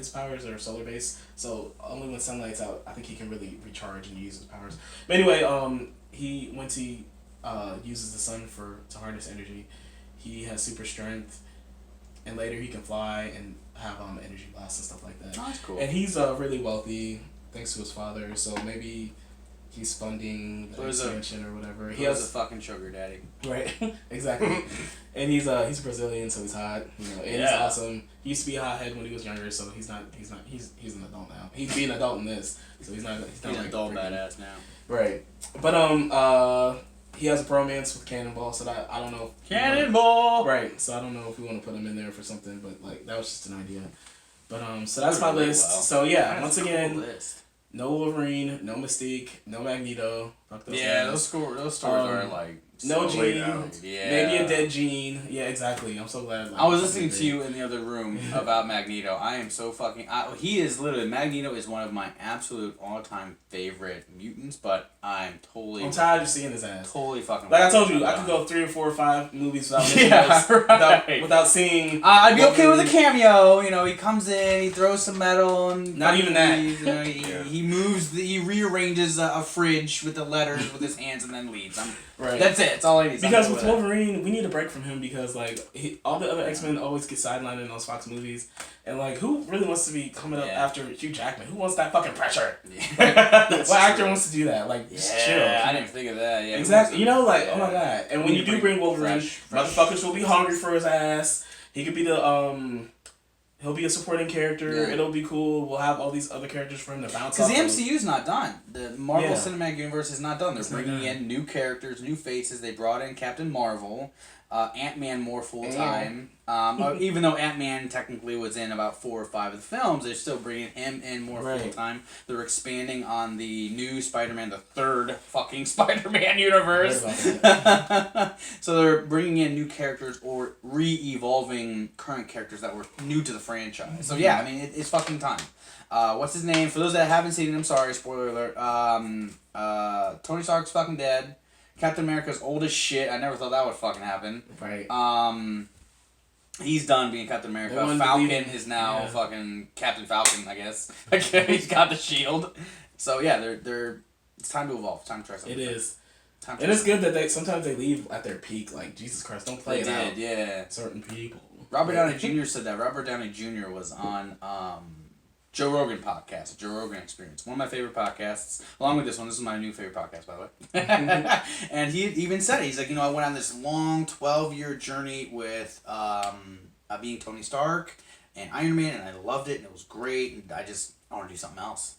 his powers are solar based, so only when sunlight's out, I think he can really recharge and use his powers. But anyway, he once he uses the sun to harness energy, he has super strength, and later he can fly and have energy blasts and stuff like that. Oh, that's cool. And he's really wealthy thanks to his father, so maybe he's funding the expansion or whatever. He has a fucking sugar daddy. Right, exactly. And he's Brazilian, so he's hot. And he's awesome. He used to be a hothead when he was younger, so he's an adult now. He's being an adult in this, so he's not He's like an adult badass now. Right, but he has a bromance with Cannonball, so that I don't know. Cannonball. Right, so I don't know if we want to put him in there for something, but like that was just an idea. But so that's my list. Well. So yeah, once again. Cool list. No Wolverine, no Mystique, no Magneto. Fuck those guys. Those stories are like no so Jean. Yeah. Maybe a dead Jean. Yeah, exactly. I'm so glad. I was listening to you in the other room about Magneto. I am so fucking. He is literally Magneto is one of my absolute all-time favorite mutants, but I'm tired of seeing his ass. Totally fucking. Like I told you, I could go 3 or 4 or 5 movies without without seeing. I'd be okay with a cameo. He comes in, he throws some metal, and not even that. He moves, he rearranges a fridge with the letters with his hands, and then leaves. Right. That's it. That's all I need. Because with Wolverine, we need a break from him because all the other X-Men always get sidelined in those Fox movies, and who really wants to be coming up after Hugh Jackman? Who wants that fucking pressure? Yeah. What actor wants to do that? Just chill. I didn't think of that. Yeah. Exactly. Oh my god. And when you do bring Wolverine, motherfuckers will be hungry for his ass. He could be he'll be a supporting character. Yeah. It'll be cool. We'll have all these other characters for him to bounce off. Because the MCU's not done. The Marvel Cinematic Universe is not done. They're bringing in new characters, new faces. They brought in Captain Marvel, Ant-Man more full-time. Even though Ant-Man technically was in about 4 or 5 of the films, they're still bringing him in more full-time. They're expanding on the new Spider-Man, the third fucking Spider-Man universe. So they're bringing in new characters or re-evolving current characters that were new to the franchise. So yeah, I mean, it's fucking time. What's his name? For those that haven't seen it, I'm sorry, spoiler alert. Tony Stark's fucking dead. Captain America's old as shit. I never thought that would fucking happen. Right. He's done being Captain America. Falcon is now fucking Captain Falcon, I guess. He's got the shield. So yeah, they're. It's time to evolve. Time to try something. It is. And it's good that sometimes they leave at their peak. Like Jesus Christ, don't play it out. Yeah. Certain people. Robert Downey Jr. said that. Robert Downey Jr. was on Joe Rogan podcast, Joe Rogan Experience. One of my favorite podcasts, along with this one. This is my new favorite podcast, by the way. And he even said it. He's like, I went on this long 12-year journey with being Tony Stark and Iron Man, and I loved it, and it was great, and I want to do something else.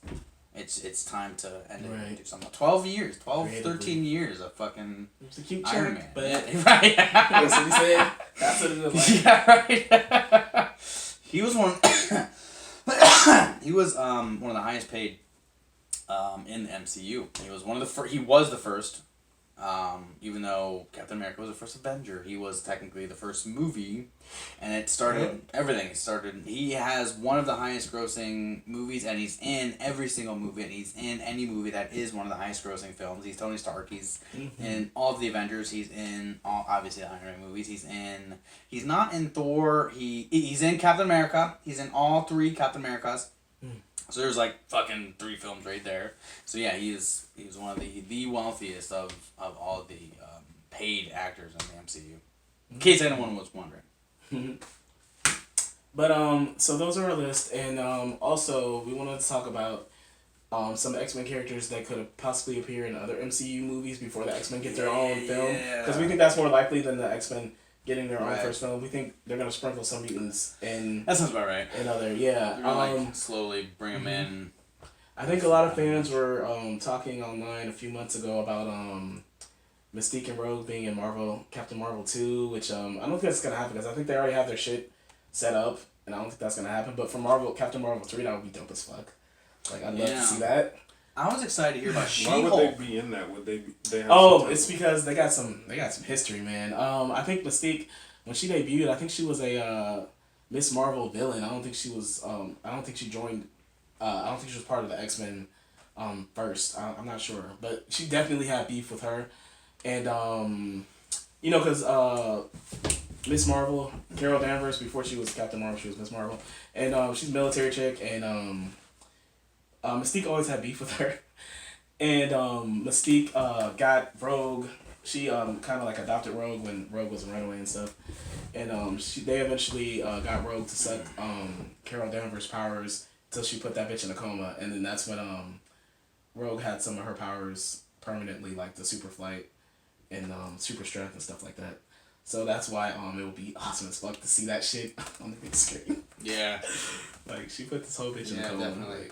It's time to end it and do something. 12 years, 13 years of fucking it's a cute Iron chick, Man. But right. That's what he said. That's what it is like. Yeah, right. He was one. He was one of the highest paid in the MCU. He was one of the He was the first. Even though Captain America was the first Avenger, he was technically the first movie, and it started everything. He has one of the highest grossing movies, and he's in every single movie, and he's in any movie that is one of the highest grossing films. He's Tony Stark. He's in all of the Avengers. He's in obviously the Iron Man movies. He's not in Thor. He's in Captain America. He's in all 3 Captain Americas. So there's fucking 3 films right there. So yeah, he was one of the wealthiest of all the paid actors in the MCU. In case anyone was wondering. But so those are our list, and also we wanted to talk about some X-Men characters that could possibly appear in other MCU movies before the X-Men get their own film, because we think that's more likely than the X-Men getting their own first film. We think they're gonna sprinkle some mutants in. That sounds about right. In other, yeah. Slowly bring them in. I think a lot of fans were talking online a few months ago about Mystique and Rogue being in Captain Marvel 2, which I don't think that's gonna happen because I think they already have their shit set up, and I don't think that's gonna happen. But for Captain Marvel 3, that would be dope as fuck. I'd love to see that. I was excited to hear about She-Hulk. Why would they be in that? Would they have it's because they got some history, man. I think Mystique, when she debuted, I think she was a Miss Marvel villain. I don't think she was. I don't think she joined. I don't think she was part of the X-Men first. I'm not sure, but she definitely had beef with her, and because Miss Marvel, Carol Danvers. Before she was Captain Marvel, she was Miss Marvel, and she's a military chick. And Mystique always had beef with her, and Mystique got Rogue. She kind of like adopted Rogue when Rogue was a runaway and stuff, and they eventually got Rogue to suck Carol Danvers' powers till she put that bitch in a coma, and then that's when Rogue had some of her powers permanently, like the super flight and super strength and stuff like that. So that's why it would be awesome as fuck to see that shit on the big screen. Yeah. Like she put this whole bitch in a Yeah, coma. definitely.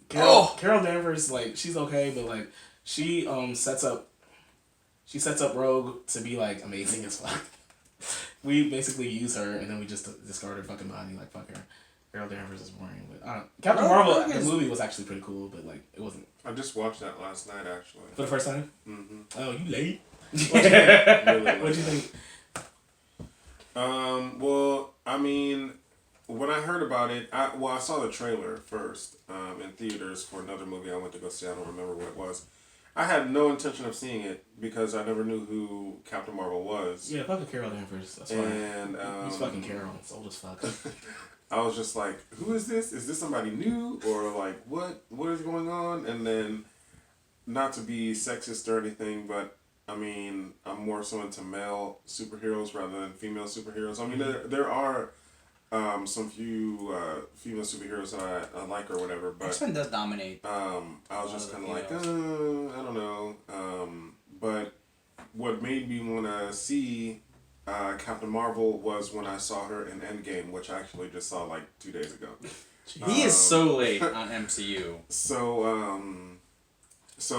Like, Carol Danvers, like she's okay, but like she sets up Rogue to be like amazing as fuck. We basically use her and then we just discard her fucking body, like fuck her. Carol Danvers is boring, but Captain Marvel, the movie was actually pretty cool, but like it wasn't. I just watched that last night actually. For the first time? Mm-hmm. Oh, you late? What'd you think? Well, I mean, when I heard about it, I saw the trailer first in theaters for another movie I went to go see. I don't remember what it was. I had no intention of seeing it because I never knew who Captain Marvel was. Yeah, fucking Carol Danvers. That's fine. And he's fucking Carol. It's old as fuck. I was just like, who is this? Is this somebody new? Or like, what is going on? And then, not to be sexist or anything, but I mean, I'm more so into male superheroes rather than female superheroes. I mean, there are some few female superheroes that I like or whatever, but X-Men does dominate. I was just kind of like, I don't know. But what made me want to see Captain Marvel was when I saw her in Endgame, which I actually just saw like 2 days ago. He is so late on MCU. So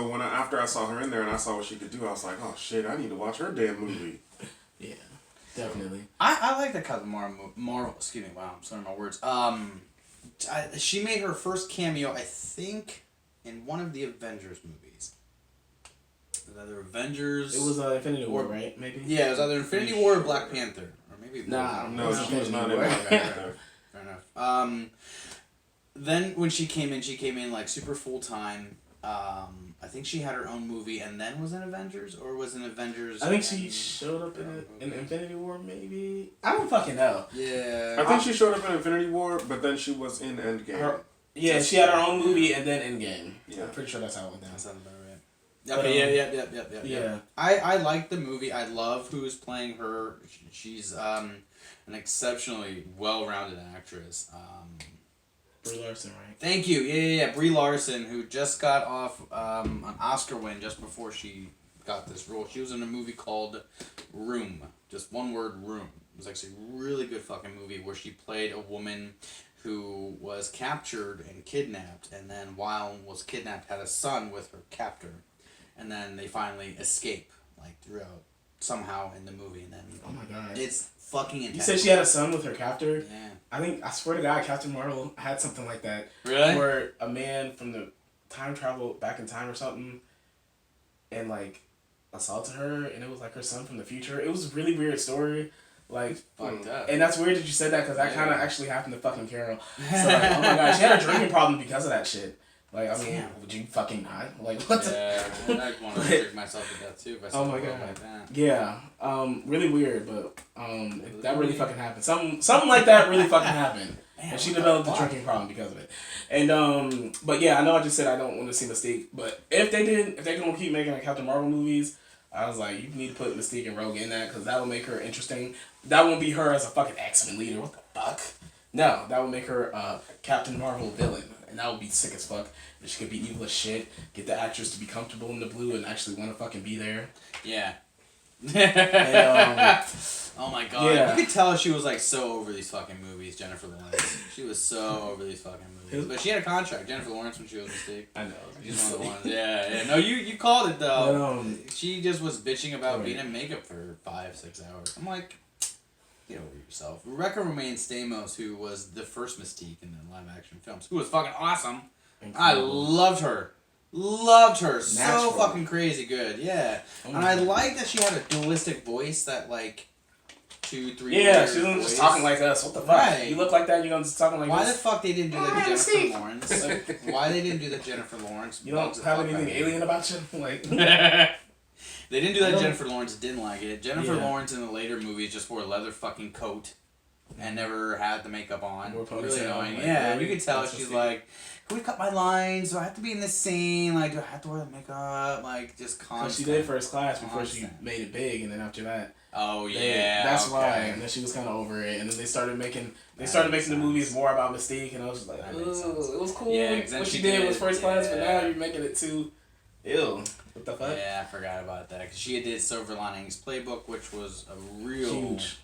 when after I saw her in there and I saw what she could do, I was like, oh shit, I need to watch her damn movie. Yeah, definitely. I like that Captain Marvel. Excuse me. Wow, I'm sorry, my words. She made her first cameo, I think, in one of the Avengers movies. Was either Avengers. It was Infinity War, right? Maybe. Yeah, it was either Infinity War or Black Panther, or maybe. No, she was not in War. Black Panther. Fair enough. Then when she came in like super full time. I think she had her own movie and then was in Avengers, or was in Avengers. I think she showed up in Infinity War, maybe. I don't fucking know. Yeah. I think she showed up in Infinity War, but then she was in Endgame. She had her own movie and then Endgame. Yeah. I'm pretty sure that's how it went down. That sounds about right. Yeah. I like the movie. I love who's playing her. She's an exceptionally well-rounded actress. Brie Larson, right? Thank you. Yeah. Brie Larson, who just got off an Oscar win just before she got this role. She was in a movie called Room. Just one word, Room. It was actually a really good fucking movie where she played a woman who was captured and kidnapped, and then while was kidnapped had a son with her captor, and then they finally escape like throughout somehow in the movie, and then oh my god, it's fucking intense. You said she had a son with her captor? Yeah. I swear to God, Captain Marvel had something like that. Really? Where a man from the time travel back in time or something, and like assaulted her, and it was like her son from the future. It was a really weird story. Like, fucked up. And that's weird that you said that because that kind of actually happened to fucking Carol. So like, oh my god, she had a drinking problem because of that shit. Like, I mean, would you fucking not? Like, what the... I'd want to drink myself to death too if I saw my god. like that. Yeah. Really weird, but that really fucking happened. Something like that really fucking happened. Man, and she developed a drinking problem because of it. And, but yeah, I know I just said I don't want to see Mystique, but if they're going to keep making like Captain Marvel movies, I was like, you need to put Mystique and Rogue in that because that will make her interesting. That won't be her as a fucking X-Men leader. What the fuck? No, that would make her a Captain Marvel villain. And that would be sick as fuck. And she could be evil as shit. Get the actress to be comfortable in the blue and actually want to fucking be there. Yeah. And, oh my god. Yeah. You could tell she was like so over these fucking movies, Jennifer Lawrence. She was so over these fucking movies. But she had a contract, Jennifer Lawrence, when she was Mystique. I know. She's one of the ones. Yeah. No, you called it though. But, she just was bitching about being in makeup for 5-6 hours. I'm like, get over yourself. Rebecca Romaine Stamos, who was the first Mystique in the live action films, who was fucking awesome. Incredible. I loved her. Natural. So fucking crazy good. Yeah. And I like that she had a dualistic voice that like 2-3 yeah, she wasn't just talking like us. What the fuck? Right. You look like that, you're gonna just talking like why this? Why the fuck they didn't do that to Jennifer Lawrence? Like, why they didn't do that Jennifer Lawrence? You don't have anything alien about you? Like they They didn't do that to Jennifer Lawrence. Didn't like it. Jennifer Yeah. Lawrence in the later movies just wore a leather fucking coat and never had the makeup on. Wore ponytail, Really annoying. like, Yeah, and really? you could tell That's she's so like, can we cut my lines? Do I have to be in this scene? Like, do I have to wear the makeup? Like, just constant. Because she did First Class before she Constant. made it big, and then after that, Oh yeah, that's okay. why. And then she was kind of over it, and then they started making the movies more about Mystique, and I was just like, That ooh, makes sense. it was cool. Yeah, 'cause then what she she did was did, First Class, but yeah. now you're making it too ill. What the fuck? Yeah, I forgot about that because she did Silver Linings Playbook, which was a real Huge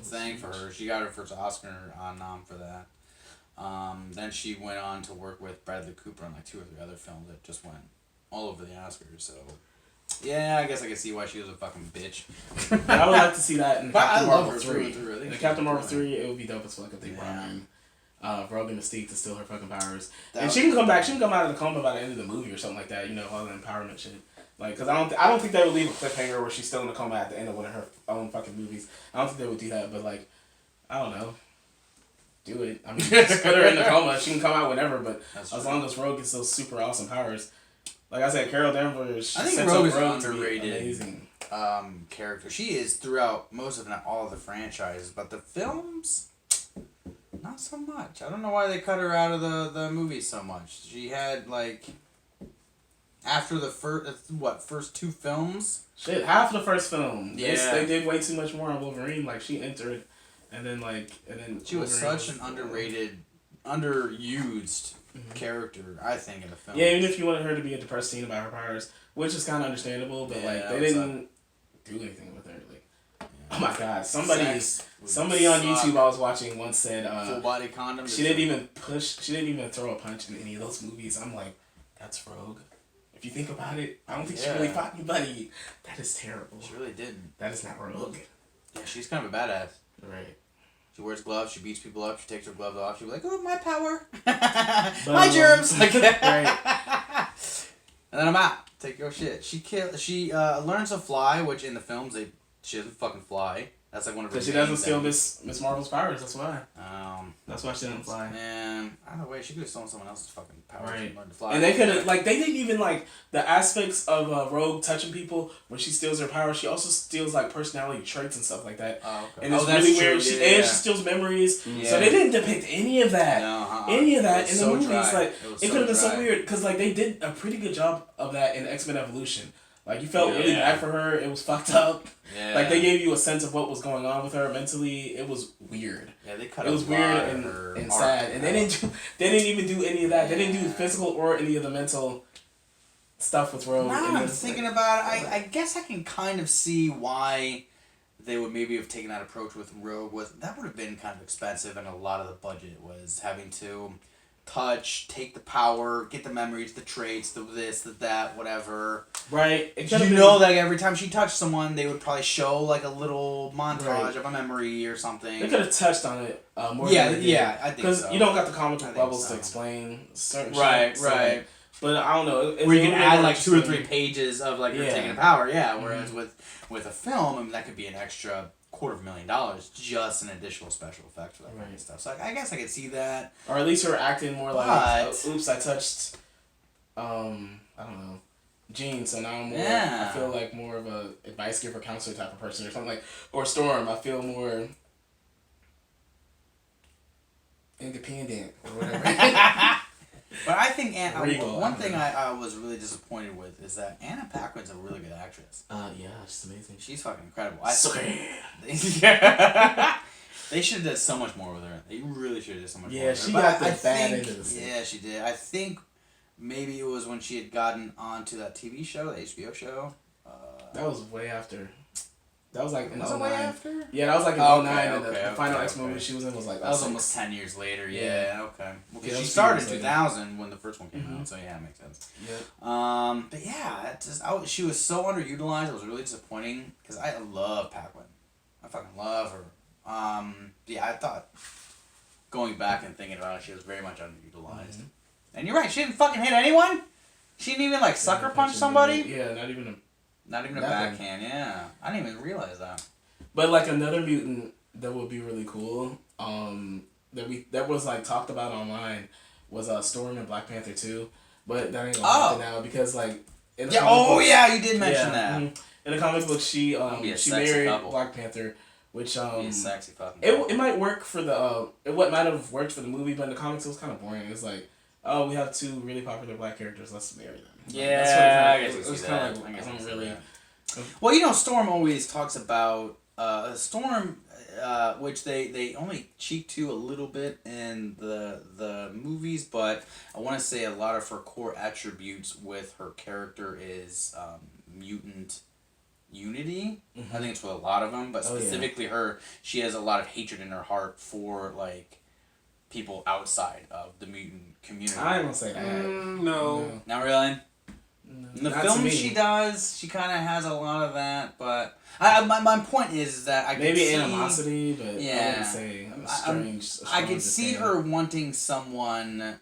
thing for her. She got her first Oscar nom for that. Then she went on to work with Bradley Cooper on like 2 or 3 other films that just went all over the Oscars. So, yeah, I guess I can see why she was a fucking bitch. I would like to see that in But I Captain love Marvel her 3. through and through. I think In she's Captain Marvel brilliant. 3, it would be dope as fuck if they brought in Rogue and Mystique to steal her fucking powers. That And would she be can come back. cool. She can come out of the coma by the end of the movie or something like that. You know, all the empowerment shit. Like, cause I don't think they would leave a cliffhanger where she's still in the coma at the end of one of her own fucking movies. I don't think they would do that. But like, I don't know. Do it. I mean, just put her in the coma. She can come out whenever. But That's as true. long as Rogue gets those super awesome powers, like I said, Carol Danvers. She I think sets Rogue up is Rogue to be underrated. amazing. Character. She is throughout most, if not all, of the franchises, but the films, not so much. I don't know why they cut her out of the movies so much. She had like after the first 2 films. Shit, half the first film. Yeah. They did way too much more on Wolverine. Like, she entered, and then She was Wolverine such an underrated, underused character, I think, in the film. Yeah, even if you wanted her to be a depressed teen about her powers, which is kind of understandable, but like Yeah, they what's didn't do anything with her. Like, oh my god, somebody Sex would on YouTube suck. I was watching once said Full body condom. she didn't even throw a punch in any of those movies. I'm like, that's Rogue. If you think about it, I don't think she really Yeah. fought anybody. That is terrible. She really didn't. That is not Rogue. Yeah, she's kind of a badass. Right. She wears gloves. She beats people up. She takes her gloves off. She'll be like, "Oh, my power, But, my germs." Like, right. And then I'm out. Take your shit. She learns to fly, which in the films she doesn't fucking fly. That's like one of her. Because she main doesn't steal things. Miss Marvel's powers. That's why. That's why she doesn't fly. And either way, she could have stolen someone else's fucking power. Right. To learn to fly. And they could have, like, they didn't even, like, the aspects of Rogue touching people, when she steals her power, she also steals, like, personality traits and stuff like that. Oh, okay. And it's that's really true. weird. Yeah. She steals memories. Yeah. So they didn't depict any of that. No, Any of It that was in the so movies. dry. Like, was it could have been so dry. weird. Because, like, they did a pretty good job of that in X-Men Evolution. Like, you felt really Yeah. bad for her. It was fucked up. Yeah. Like, they gave you a sense of what was going on with her mentally. It was weird. Yeah, they cut It was a weird lot and, of her and arc sad. And out. they didn't even do any of that. They didn't do the Yeah. physical or any of the mental stuff with Rogue. Now And I'm it's thinking like, about it, I guess I can kind of see why they would maybe have taken that approach with Rogue. That would have been kind of expensive, and a lot of the budget was having to touch, take the power, get the memories, the traits, the this, the that, whatever. right. It You could've been- know that every time she touched someone, they would probably show like a little montage Right. of a memory or something. They could have touched on it more Yeah, than they did. yeah, I think Because so. you don't got the comic I book think bubbles so. to explain certain Right, shit. So, right. like, but I don't know. Where you can add like 2 or interesting. 3 pages of like her Yeah. taking the power, yeah. Whereas with a film, I mean, that could be an extra $250,000 just an additional special effect for that kind of Right. stuff. So I guess I could see that. Or at least her acting more like, But- oops, I touched, I don't know, Jean, so now I'm more, Yeah. I feel like more of a advice giver, counselor type of person or something like, or Storm, I feel more independent or whatever. But I think Regal, one I don't thing know. I was really disappointed with is that Anna Paquin's a really good actress. Yeah, she's amazing. She's fucking incredible. They should have done so much more with her. They really should have done so much more Yeah, with her. she But got the I bad think, end of the stick. Yeah, she did. I think maybe it was when she had gotten onto that TV show, the HBO show. That was way after. That was like in Was it 09. way after? Yeah, that was like in Okay, 09, and the okay, final okay, X movie okay. she was in was like That was 06. almost 10 years later. Yeah. Yeah, okay. Well, Yeah, 'cause that she was started in 2 years 2000 when the first one came Mhm. out, so yeah, it makes sense. Yeah. But yeah, it just, she was so underutilized. It was really disappointing because I love Paquin. I fucking love her. Yeah, I thought going back and thinking about it, she was very much underutilized. Mhm. And you're right, she didn't fucking hit anyone. She didn't even like sucker punch somebody. Yeah, not even a. Not even a Nothing. backhand. Yeah, I didn't even realize that. But like another mutant that would be really cool, that was like talked about online was Storm in Black Panther 2, but that ain't gonna happen now because like in the Yeah. comic Oh books- yeah, you did mention that. In In the comic book, she be a she sexy married couple. Black Panther, which Be a sexy fucking. it might work for the it what might have worked for the movie, but in the comics it was kind of boring. It's like, oh, we have two really popular Black characters, let's marry them. Yeah, I guess it you was see kind that. of I guess I you don't see really. that. Well, you know, Storm always talks about Storm, which they only cheek to a little bit in the movies, but I want to say a lot of her core attributes with her character is mutant unity. Mm-hmm. I think it's with a lot of them, but specifically her, she has a lot of hatred in her heart for like people outside of the mutant community. I ain't gonna say that. No. Not really. In the Not film to me. she does, she kind of has a lot of that, but my point is that I Maybe could see, animosity, but Yeah. I wouldn't say I could see her wanting someone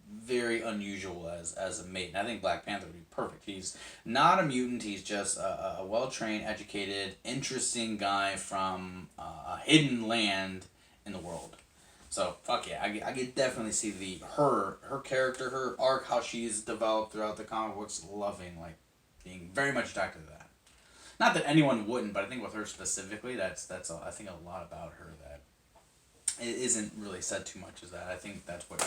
very unusual as a mate, and I think Black Panther would be perfect. He's not a mutant, he's just a well-trained, educated, interesting guy from a hidden land in the world. So fuck yeah, I could definitely see her character, her arc, how she's developed throughout the comic books, loving, like, being very much attracted to that. Not that anyone wouldn't, but I think with her specifically, that's I think a lot about her that it isn't really said too much. Is that I think that's what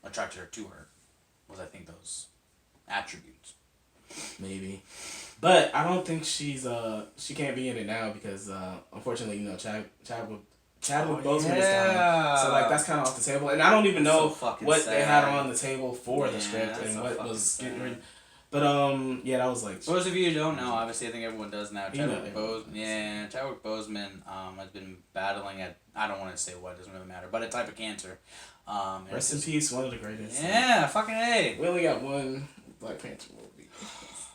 attracted her to her, was I think those attributes. Maybe, but I don't think she can't be in it now because unfortunately, you know, Chadwick Boseman is gone, so like that's kind of off the table, and I don't even know what they had on the table for the script and what was getting written. But yeah, that was like. For those of you who don't know, obviously I think everyone does now. Chadwick Boseman has been battling I don't want to say what, it doesn't really matter, but a type of cancer. Rest in peace, one of the greatest. Yeah, fucking A. We only got one Black Panther movie.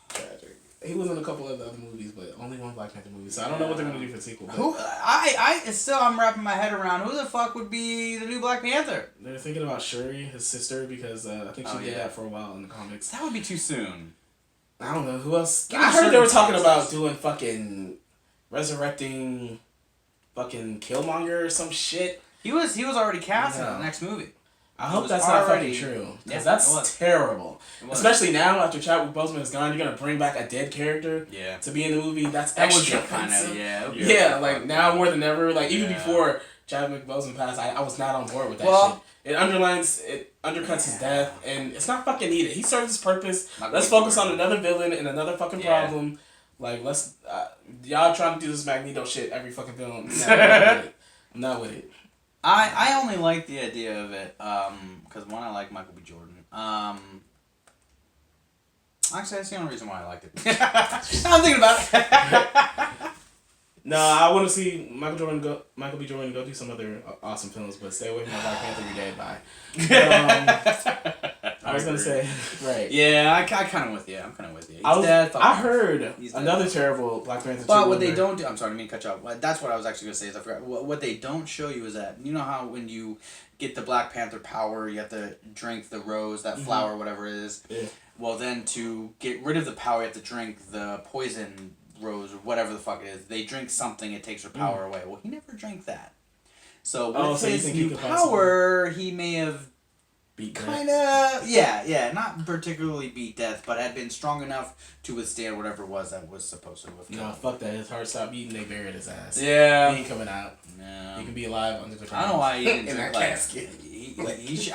Tragic. He was in a couple of the other movies, but only one Black Panther movie. So I don't know what they're gonna do for the sequel. Who I'm wrapping my head around. Who the fuck would be the new Black Panther? They're thinking about Shuri, his sister, because I think she did that for a while in the comics. That would be too soon. I don't know who else. Give I me heard they were certain talking chances. about doing fucking resurrecting, fucking Killmonger or some shit. He was already cast in Yeah. the next movie. I hope was that's not already- fucking true. Yeah, Because it that's was. terrible. It was. Especially now after Chadwick Boseman is gone, you're gonna bring back a dead character Yeah. to be in the movie. That's That would extra be kind of offensive. yeah. Yeah, like now more than ever. Like even Yeah. before Chadwick Boseman passed, I was not on board with that Well- shit. It undercuts his death, and it's not fucking needed. He served his purpose. Not Let's good focus for on him. another villain and another fucking Yeah. problem. Like let's y'all trying to do this Magneto shit every fucking film. Nah, I'm not with it. I'm not with it. I only like the idea of it because one, I like Michael B. Jordan. Actually, that's the only reason why I liked it. I'm thinking about it. No, I want to see Michael B. Jordan go do some other awesome films, but stay away from my Black Panther. You're dead. Bye. I was gonna say right. Yeah, I kind of with you. I'm kind of with you. He's I dead. fuck I him. heard He's dead. another terrible Black Panther. But 2 what they rumor. don't do, I'm sorry, I didn't mean to cut you off. That's what I was actually going to say is I forgot. What they don't show you is that, you know how when you get the Black Panther power, you have to drink the rose, that flower, whatever it is. Yeah. Well, then to get rid of the power, you have to drink the poison rose or whatever the fuck it is. They drink something, it takes her power away. Well, he never drank that. So with so you his think he new could possibly power, he may have beat death. kind of, yeah, not particularly beat death, but had been strong enough to withstand whatever it was that was supposed to have killed No, him. fuck that. His heart stopped beating. They buried his ass. Yeah. He ain't coming out. No. He can be alive under the I don't know why he didn't in drink that like casket.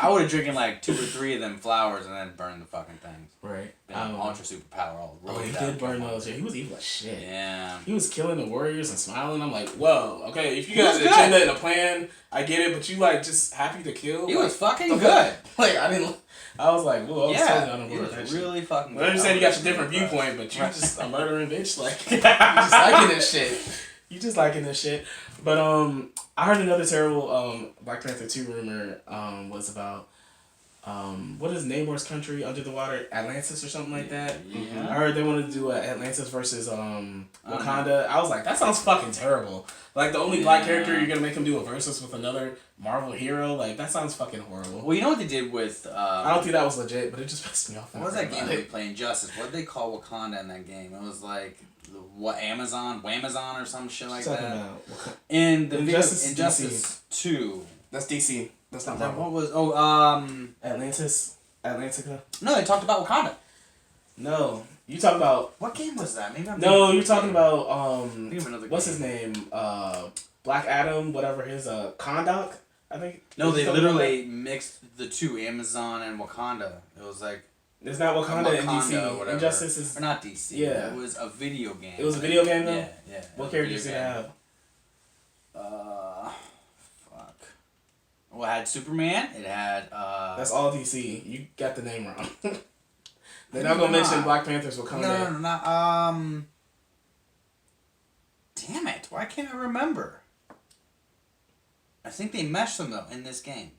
I would have drinking like 2 or 3 of them flowers and then burned the fucking things. Right. Been ultra superpower all Oh, he rolled did out. burn those. Yeah, he was evil as shit. Yeah. He was killing the warriors and smiling. I'm like, whoa, okay, if you He got was an good. agenda and a plan, I get it, but you like just happy to kill. He like, was fucking okay. good. Like I was like, whoa, I was totally not on he board was with that shit. really fucking good. I understand you got your different Really viewpoint, but you Right. just a murdering bitch. Like you just liking this shit. You just liking this shit. But I heard another terrible Black Panther 2 rumor was about what is Namor's country under the water? Atlantis or something like that. Yeah. I heard they wanted to do Atlantis versus Wakanda. I was like, that sounds fucking terrible. Like the only black character you're gonna make him do a versus with another Marvel hero. Like that sounds fucking horrible. Well, you know what they did with I don't think that was legit, but it just pissed me off. what was that game we played? Injustice. What did they call Wakanda in that game? It was like Whamazon or some shit like Talking that. about In the Injustice is Injustice 2. that's DC. That's not Then Marvel. what was Atlantica. Atlantica. No, they talked about Wakanda. No, You talking about? What game was that? Maybe I'm No, you're talking about Think of another what's game. his name? Black Adam, whatever his Kondak, I think. No, Is they he talking about literally mixed the two, Amazon and Wakanda. It was like that? It's not Wakanda and Wakanda or DC. whatever. Injustice is. Or not DC. Yeah. It was a video game. It was a video game though. Yeah, yeah. What characters did it have? Fuck. Well, it had Superman. It had That's all DC. You got the name wrong. They're not gonna mention Black Panther's Wakanda. No, not damn it! Why can't I remember? I think they meshed them though in this game.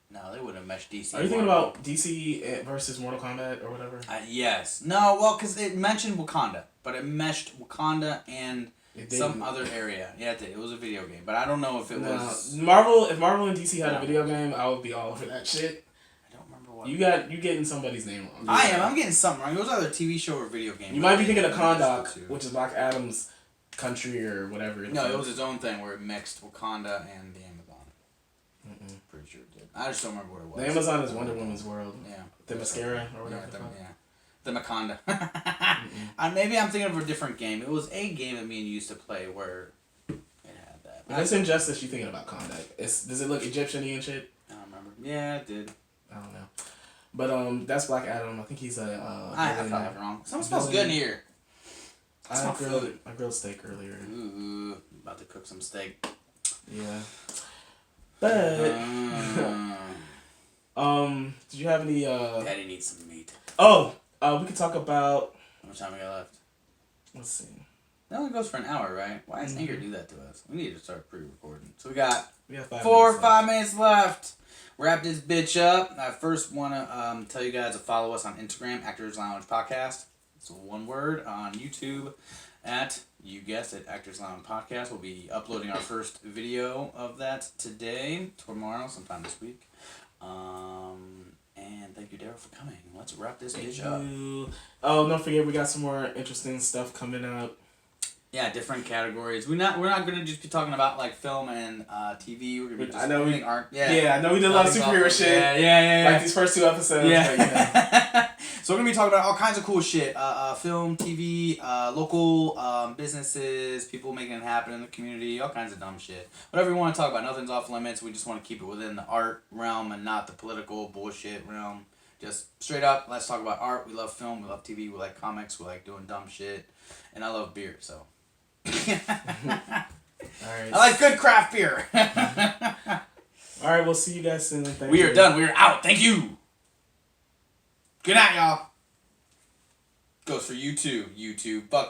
No, they wouldn't have meshed DC. Are you thinking about DC versus Mortal Kombat or whatever? Yes. No, well, because it mentioned Wakanda, but it meshed Wakanda and some other area. Yeah, it did. It was a video game, but I don't know if it was Marvel. If Marvel and DC had a video game, I would be all over that shit. I don't remember what. You getting somebody's name wrong. I am. I'm getting something wrong. It was either a TV show or video game. You might be thinking of Kondak, which is Black Adam's country or whatever. No, it was its own thing where it mixed Wakanda and the Amazon. Pretty sure it did. I just don't remember what it was. The Amazon is Wonder Woman's world. Yeah. The mascara or whatever. Yeah, the Wakanda. Maybe I'm thinking of a different game. It was a game that me and you used to play where it had that. If it's Injustice, you're thinking about Kondak. Does it look Egyptian-y and shit? I don't remember. Yeah, it did. I don't know. But that's Black Adam. I think he's a. I probably have it wrong. Something smells good in here. I grilled steak earlier. Ooh, about to cook some steak. Yeah. But did you have any Daddy needs some meat. we could talk about How much time we got left? let's see. That only goes for an hour, right? Why does Anchor do that to us? We need to start pre-recording. So we got We have 5 minutes left. Wrap this bitch up. I first want to tell you guys to follow us on Instagram, Actors Lounge Podcast. It's one word. On YouTube at, you guessed it, Actors Lounge Podcast. We'll be uploading our first video of that today, tomorrow, sometime this week. And thank you, Daryl, for coming. Let's wrap this bitch up. Oh, don't forget we got some more interesting stuff coming up. Yeah, different categories. We're not gonna just be talking about like film and TV. We're gonna be just doing art. Yeah, I know we did a lot of superhero shit. Yeah. Like these first 2 episodes. Yeah. But, yeah. So we're gonna be talking about all kinds of cool shit. Film, TV, local businesses, people making it happen in the community, all kinds of dumb shit. Whatever you want to talk about, nothing's off limits. We just want to keep it within the art realm and not the political bullshit realm. Just straight up, let's talk about art. We love film, we love TV, we like comics, we like doing dumb shit, and I love beer, so. All right. I like good craft beer. All right, we'll see you guys soon. Thank We you. are done. We are out. Thank you. Good night, y'all. Goes for you too. YouTube. Fuck